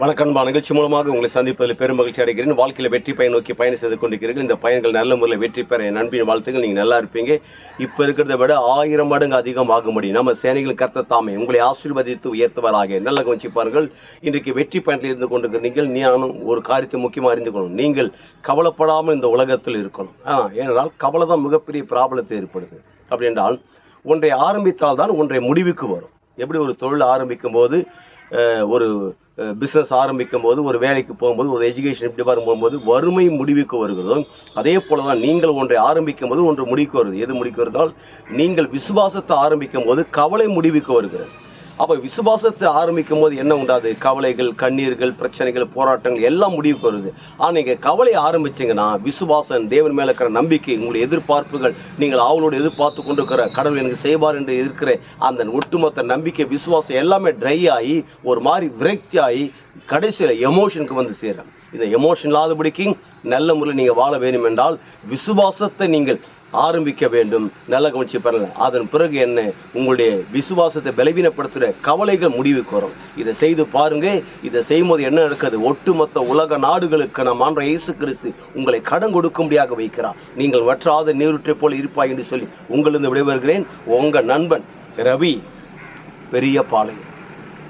வணக்கம். நிகழ்ச்சி மூலமாக உங்களை சந்திப்பதில் பெரும் மகிழ்ச்சி அடைகிறேன். வாழ்க்கையில் வெற்றி பயன் நோக்கி பயணம் செய்து கொண்டிருக்கிறீர்கள். இந்த பயன்கள் நல்ல முறையில் வெற்றி பெற என் நண்பின் வாழ்த்துக்கள். நீங்கள் நல்லா இருப்பீங்க. இப்போ இருக்கிறத விட 1000 மடங்கு அதிகமாக முடியும். நம்ம சேனைகள் கர்த்தர் தாமே உங்களை ஆசீர்வதித்து உயர்த்துவாராக. நல்ல கவனிப்பார்கள். இன்றைக்கு வெற்றி பயனில் இருந்து கொண்டிருக்கிற நீங்கள் ஞானம் ஒரு காரியத்தை முக்கியமாக அறிந்து கொள்ளணும். நீங்கள் கவலைப்படாமல் இந்த உலகத்தில் இருக்கணும். ஏனென்றால் கவலை தான் மிகப்பெரிய ப்ராப்ளத்தை ஏற்படுது. அப்படி என்றால் ஒன்றை ஆரம்பித்தால் தான் ஒன்றை முடிவுக்கு வரும். எப்படி ஒரு தொழில் ஆரம்பிக்கும் போது, ஒரு பிஸ்னஸ் ஆரம்பிக்கும் போது, ஒரு வேலைக்கு போகும்போது, ஒரு எஜுகேஷன் டிபார்ட்மெண்ட் போகும்போது வறுமை முடிவுக்கு வருகிறதோ, அதே போல தான் நீங்கள் ஒன்றை ஆரம்பிக்கும் போது ஒன்று முடிவுக்கு வருது. எது முடிவுக்கு வருதால், நீங்கள் விசுவாசத்தை ஆரம்பிக்கும் போது கவலை முடிவுக்கு வருகிறது. அப்போ விசுவாசத்தை ஆரம்பிக்கும் போது என்ன உண்டாது? கவலைகள், கண்ணீர்கள், பிரச்சனைகள், போராட்டங்கள் எல்லாம் முடிவுக்கு வருது. ஆனால் நீங்கள் கவலை ஆரம்பிச்சிங்கன்னா விசுவாசம், தேவன் மேலே இருக்கிற நம்பிக்கை, உங்களுடைய எதிர்பார்ப்புகள், நீங்கள் அவளோடு எதிர்பார்த்து கொண்டு இருக்கிற கடவுள் எனக்கு செய்வார் என்று இருக்கிற அந்த ஒட்டுமொத்த நம்பிக்கை, விசுவாசம் எல்லாமே ட்ரை ஆகி ஒரு மாதிரி விரக்தி ஆகி கடைசியில் எமோஷனுக்கு வந்து சேரும். இந்த எமோஷன் இல்லாதபடிக்கு நல்ல முறையில் நீங்கள் வாழ வேண்டும் என்றால் விசுவாசத்தை நீங்கள் ஆரம்பிக்க வேண்டும். நல்ல கவனிச்சு பாருங்க. அதன் பிறகு என்ன? உங்களுடைய விசுவாசத்தை பலவீனப்படுத்துகிற கவலைகள் முடிவுக்கு வரும். இதை செய்து பாருங்க. இதை செய்யும்போது என்ன நடக்குது? ஒட்டுமொத்த உலக நாடுகளுக்கு நம் ஆண்டவர் இயேசு கிறிஸ்து உங்களை கடன் கொடுக்கும்படியாக வைக்கிறார். நீங்கள் வற்றாத நீரூற்றை போல இருப்பாய் என்று சொல்லி உங்களிருந்து விடைபெறுகிறேன். உங்கள் நண்பன் ரவி, பெரிய பாளையம்.